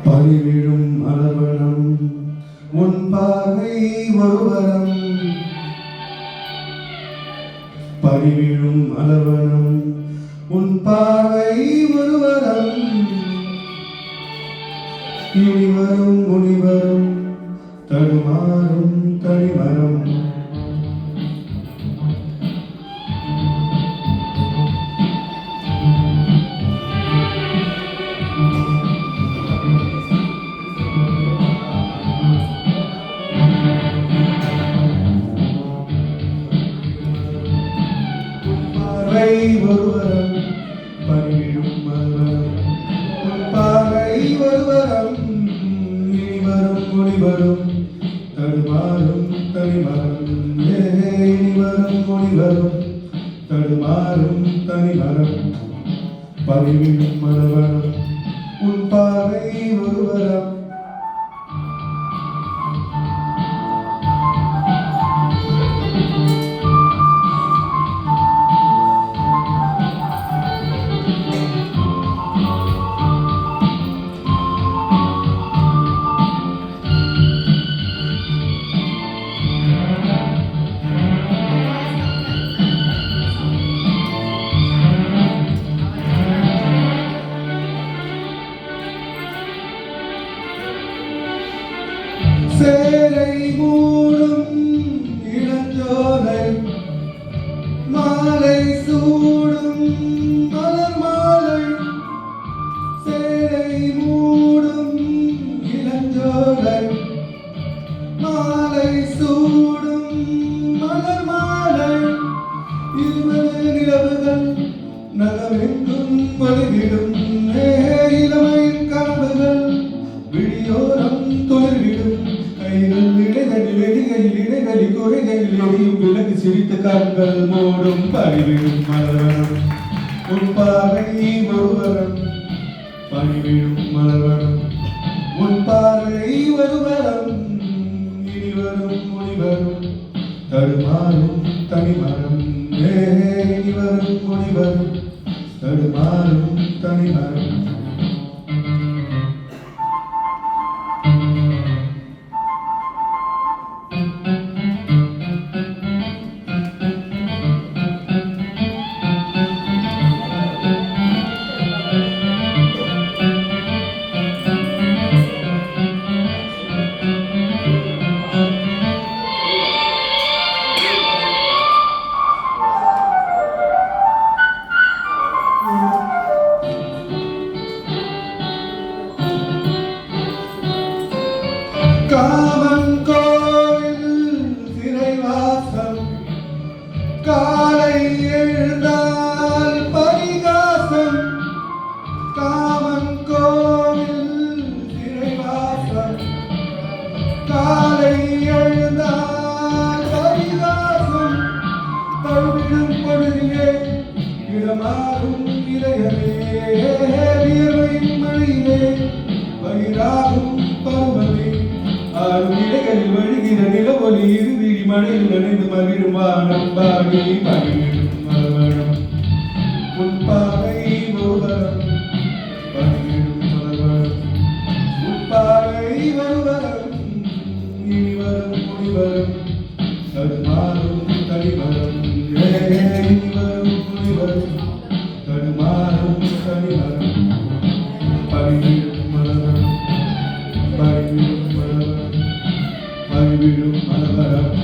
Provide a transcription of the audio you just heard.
பறிவிழும் அளவனம் உன் பார்வை ஒருவரம். பறிவிழும் அளவனம் உன் பார்வை ஒருவரம். இனிவரும் முனிவரும் தடுமாறும் தனிமரம். ஒருவரம் பணிவிடும் மலவரம் உன் பார்வை ஒருவரம். இனிவரும் முனிவரும் தடுமாறும் தனிமரம். இனிவரும் முனிவரும் தடுமாறும் தனிமரம். பணிவிடும் மலவரம் உன் பார்வை ஒருவரம். சேரை மூடும் இளஞ்சோலை மாலை சூடும் மலர் மாலை. சேரை மூடும் இளஞ்சோலை மாலை சூடும் மலர் மாலை. இருபது நிலவுகள் நகமெங்கும் ஒளிவிடும். இளமையின் கனவுகள் விழியோரம் துளிர்விடும். கைகள் இடைகளில் எடிகளில் இடைகளி குறைகளில் எரியும் விலகு சிரித்த கண்கள் மூடும். பணிவிடும் மலர்வனம் உன் பார்வை ஒருவரம். பணிவிடும் மலர்வனம் உன் பார்வை ஒருவரம். இனிவரும் முனிவரும் தடுமாறும் தனிமரம். இனிவரும் முனிவரும் தடுமாறும் தனிமரம். காமன் கோவில் சிறைவாசம். காலை எழுந்தால் பரிகாசம். காமன் கோவில் சிறைவாசம். காலை எழுந்தால் பரிகாசம். தழுவிடும் பொழுதிலே இடமாகும் இளையமே. வியர்வையின் மழையிலே பயிராகும் பருவமே. ஆடும் இலைகளில் வழிகிற நிலவொலி இருவிழி மழையில் நனைந்து மகிழும் வானம் பாடி. பணிவிடும் மலர்வனம் உன் பார்வை ஒருவரம். பணிவிடும் மலர்வனம் உன் பார்வை ஒருவரம். இனிவரும் முனிவரும் தடுமாறும் தனிமரம். இனிவரும் முனிவரும் தடுமாறும் தனிமரம். பணிவிடும் மலர்வனம் பணிவிடும் மலர்வனம் பணிவிடும் மலர்வனம்.